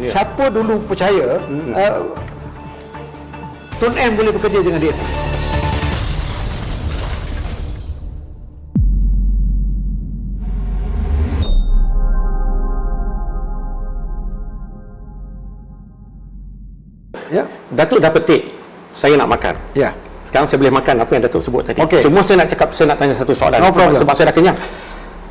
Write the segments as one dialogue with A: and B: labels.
A: Siapa dulu percaya Tun M boleh bekerja dengan DAP?
B: Ya. Datuk dah petik saya nak makan.
A: Ya.
B: Sekarang saya boleh makan apa yang Datuk sebut tadi.
A: Okey.
B: Cuma saya nak tanya satu soalan.
A: No problem.
B: Sebab saya dah kenyang.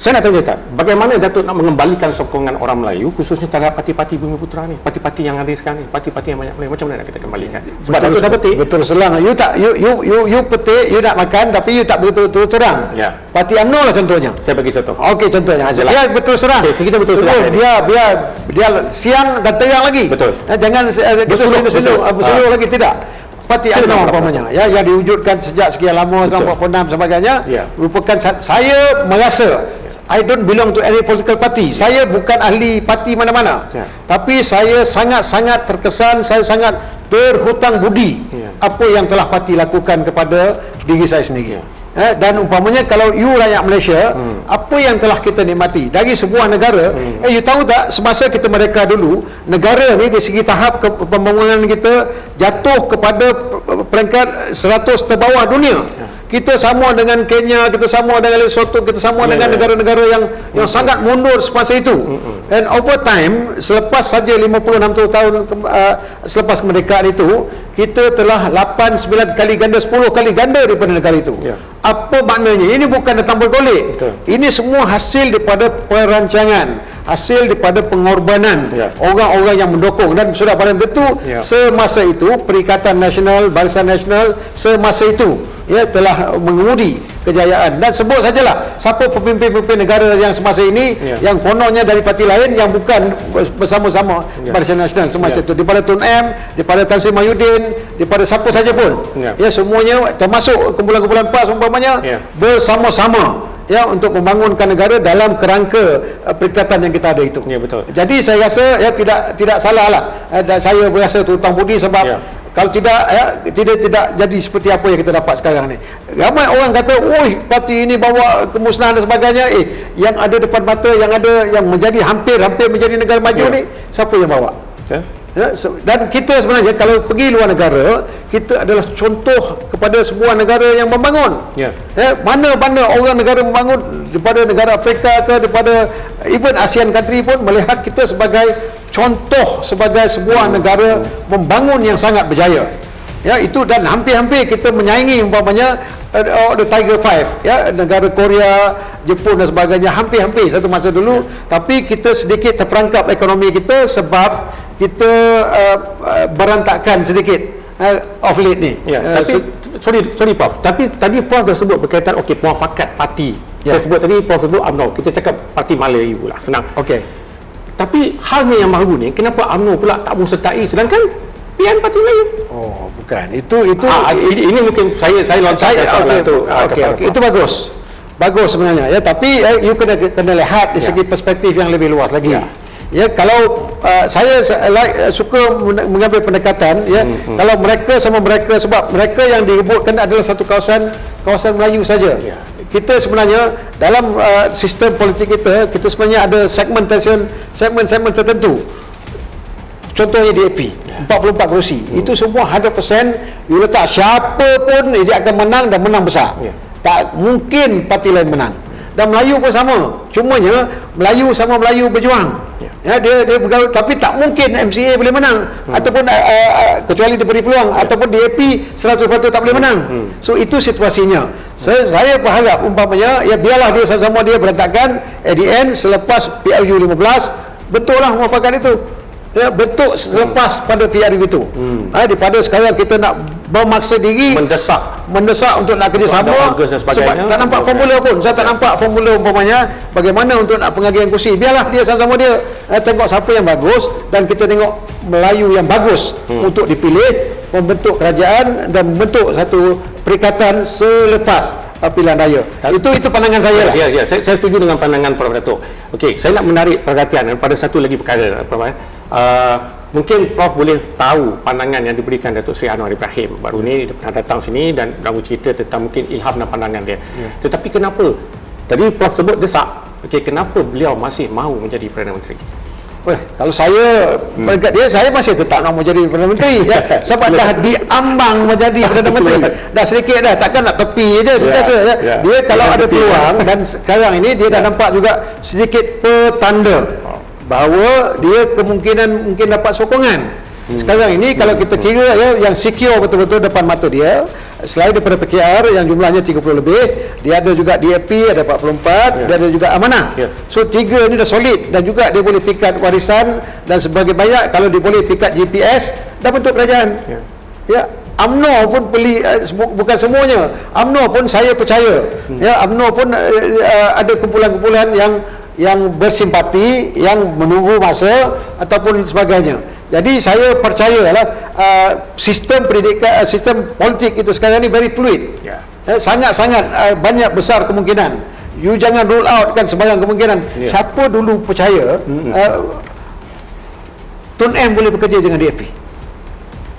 B: Saya nak tanya, bagaimana Datuk nak mengembalikan sokongan orang Melayu khususnya terhadap parti-parti Bumi Putera ni, parti-parti yang ada sekarang ni, parti-parti yang banyak Melayu, macam mana nak kita kembalikan? Sebab Datuk dah petik.
A: Betul selang. You petik, you nak makan tapi you tak betul-betul terang.
B: Ya.
A: Parti UMNO lah contohnya.
B: Saya bagi contoh.
A: Okey, contohnya.
B: Jelas.
A: Dia betul serang.
B: Okey, kita betul serang.
A: Dia siang dan terang lagi.
B: Betul.
A: Jangan bersuluh lagi, tidak. Parti UMNO umpamanya, ya, yang diwujudkan sejak sekian lama, 46 sebagainya, merupakan, saya merasa I don't belong to any political party. Saya bukan ahli parti mana-mana. Tapi saya sangat-sangat terkesan, saya sangat berhutang budi apa yang telah parti lakukan kepada diri saya sendiri. Dan umpamanya kalau you rakyat Malaysia, apa yang telah kita nikmati dari sebuah negara, you tahu tak, semasa kita merdeka dulu, negara ni dari segi tahap pembangunan kita jatuh kepada peringkat 100 terbawah dunia. Kita sama dengan Kenya, kita sama dengan Lesotho, kita sama dengan negara-negara yang sangat mundur semasa itu. And over time, selepas saja 50-60 tahun selepas kemerdekaan itu, kita telah 8-9 kali ganda, 10 kali ganda daripada negara itu. Apa maknanya? Ini bukan datang bergolek. Ini semua hasil daripada perancangan, hasil daripada pengorbanan orang-orang yang mendukung. Dan sudah barang tentu semasa itu Perikatan Nasional, Barisan Nasional semasa itu telah mengemudi kejayaan. Dan sebut sajalah siapa pemimpin-pemimpin negara yang semasa ini yang kononnya dari parti lain yang bukan bersama-sama Barisan Nasional semasa itu, daripada Tun M, daripada Tan Sri Mahyudin, daripada siapa saja pun, semuanya termasuk kumpulan-kumpulan PAS umpamanya, bersama-sama untuk membangunkan negara dalam kerangka perikatan yang kita ada itu.
B: Betul.
A: Jadi saya rasa tidak salah lah. Dan saya berasa hutang budi sebab kalau tidak tidak jadi seperti apa yang kita dapat sekarang ni. Ramai orang kata, "Oi, parti ini bawa kemusnahan dan sebagainya." Yang ada depan mata, yang menjadi hampir menjadi negara maju ni, siapa yang bawa? Dan kita sebenarnya kalau pergi luar negara, kita adalah contoh kepada sebuah negara yang membangun. Mana-mana orang negara membangun, daripada negara Afrika ke, daripada even ASEAN country pun melihat kita sebagai contoh, sebagai sebuah negara membangun yang sangat berjaya. Itu, dan hampir-hampir kita menyaingi umpamanya the Tiger Five, negara Korea, Jepun dan sebagainya, hampir-hampir satu masa dulu. Tapi kita sedikit terperangkap ekonomi kita sebab kita berantakan sedikit of late ni.
B: Tapi sorry Prof, tapi tadi Prof dah sebut berkaitan muafakat parti. Saya sebut tadi, Prof sebut UMNO, kita cakap parti Melayu lah, senang. Tapi halnya yang baru ni, kenapa UMNO pula tak mau sertai sedangkan PN parti Melayu?
A: Oh, bukan. Itu
B: ini mungkin saya lontarkan soalan itu.
A: Itu bagus sebenarnya, tapi you kena lihat di segi perspektif yang lebih luas lagi. Kalau saya suka mengambil pendekatan, kalau mereka sama mereka, sebab mereka yang direbutkan adalah satu kawasan Melayu saja. Kita sebenarnya dalam sistem politik kita sebenarnya ada segmen tertentu. Contohnya DAP, 44 kerusi. Itu semua 100%, you letak siapa pun dia akan menang dan menang besar. Tak mungkin parti lain menang. Dan Melayu pun sama. Cumanya Melayu sama Melayu berjuang. Dia bergaul, tapi tak mungkin MCA boleh menang ataupun kecuali diberi peluang, ataupun DAP 100% tak boleh menang. So itu situasinya. Saya berharap umpamanya biarlah dia sama-sama dia berantakan, at the end selepas PRU 15 betul lah muafakat itu. Bentuk selepas pada PRU itu. Daripada sekarang kita nak memaksa diri, mendesak untuk nak kerjasama, sebab tak nampak formula pun. Saya tak nampak formula umpamanya bagaimana untuk nak pengagihan kursi. Biarlah dia sama-sama dia tengok siapa yang bagus, dan kita tengok Melayu yang bagus untuk dipilih, membentuk kerajaan dan membentuk satu perikatan selepas pilihan raya. Itu pandangan saya lah.
B: Saya setuju dengan pandangan Prof Datuk. Okey, saya nak menarik perhatian pada satu lagi perkara, Prof. Mungkin Prof boleh tahu pandangan yang diberikan Datuk Seri Anwar Ibrahim. Baru ni dia pernah datang sini dan cerita tentang mungkin ilham dan pandangan dia. Tetapi kenapa tadi Prof sebut desak, kenapa beliau masih mahu menjadi Perdana Menteri?
A: Kalau saya peringkat dia, saya masih tetap nak mau jadi Perdana Menteri ya. Sebab dah diambang menjadi Perdana Menteri. Dah sedikit dah, takkan nak tepi je sentiasa ya. Dia kalau ada peluang dan sekarang ini dia dah nampak juga sedikit petanda bahawa dia kemungkinan mungkin dapat sokongan. Sekarang ini kalau kita kira ya, yang secure betul-betul depan mata dia, selain daripada PKR yang jumlahnya 30 lebih, dia ada juga DAP ada 44, dia ada juga Amanah. So 3 ni dah solid, dan juga dia boleh pikat warisan dan sebagai banyak kalau dia boleh pikat GPS dah bentuk kerajaan. Ya, UMNO pun bukan semuanya. UMNO pun saya percaya. Ya, UMNO pun ada kumpulan-kumpulan yang bersimpati, yang menunggu masa ataupun sebagainya. Jadi saya percayalah sistem pendidikan, sistem politik itu sekarang ni very fluid. Sangat-sangat banyak besar kemungkinan. You jangan rule out kan sebarang kemungkinan. Siapa dulu percaya Tun M boleh bekerja dengan DAP?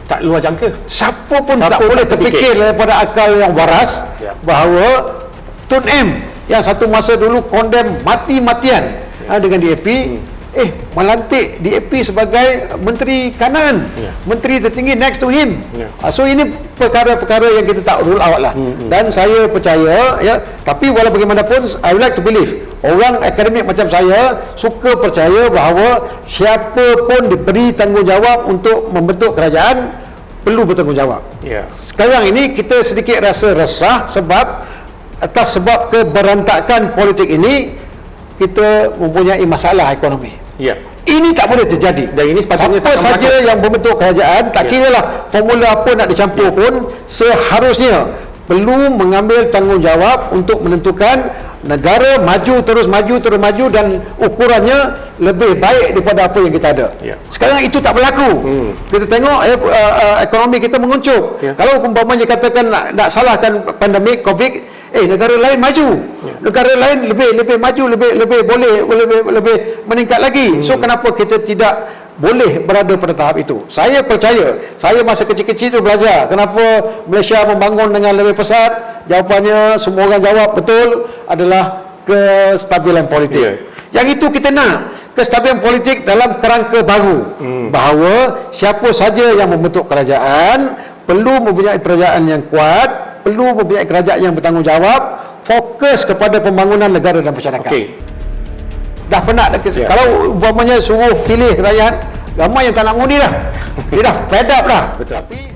B: Tak luar jangka.
A: Siapa pun tak boleh terfikir daripada akal yang waras bahawa Tun M yang satu masa dulu condemn mati-matian dengan DAP, melantik DAP sebagai Menteri Kanan, Menteri tertinggi next to him. So ini perkara-perkara yang kita tak rule out lah. Dan saya percaya ya, tapi walau bagaimanapun I would like to believe orang akademik macam saya suka percaya bahawa siapa pun diberi tanggungjawab untuk membentuk kerajaan perlu bertanggungjawab. Sekarang ini kita sedikit rasa resah sebab atas sebab keberantakan politik ini kita mempunyai masalah ekonomi. Ini tak boleh terjadi. Dan ini sepatutnya siapa saja yang membentuk kerajaan, tak kiralah formula apa nak dicampur pun, seharusnya perlu mengambil tanggungjawab untuk menentukan negara maju terus maju dan ukurannya lebih baik daripada apa yang kita ada. Sekarang itu tak berlaku. Kita tengok ekonomi kita menguncup. Kalau umpamanya katakan nak salahkan pandemik COVID, negara lain maju, negara lain lebih maju, lebih boleh lebih meningkat lagi. So kenapa kita tidak boleh berada pada tahap itu? Saya percaya, saya masa kecil-kecil tu belajar kenapa Malaysia membangun dengan lebih pesat. Jawapannya semua orang jawab betul adalah kestabilan politik. Yang itu kita nak, kestabilan politik dalam kerangka baru, bahawa siapa saja yang membentuk kerajaan perlu mempunyai kerajaan yang kuat, perlu mempunyai kerajaan yang bertanggungjawab, fokus kepada pembangunan negara dan masyarakat. Dah penat kalau umpamanya suruh pilih rakyat, ramai yang tak nak mengundi dah. Dia dah fed up dah. Tapi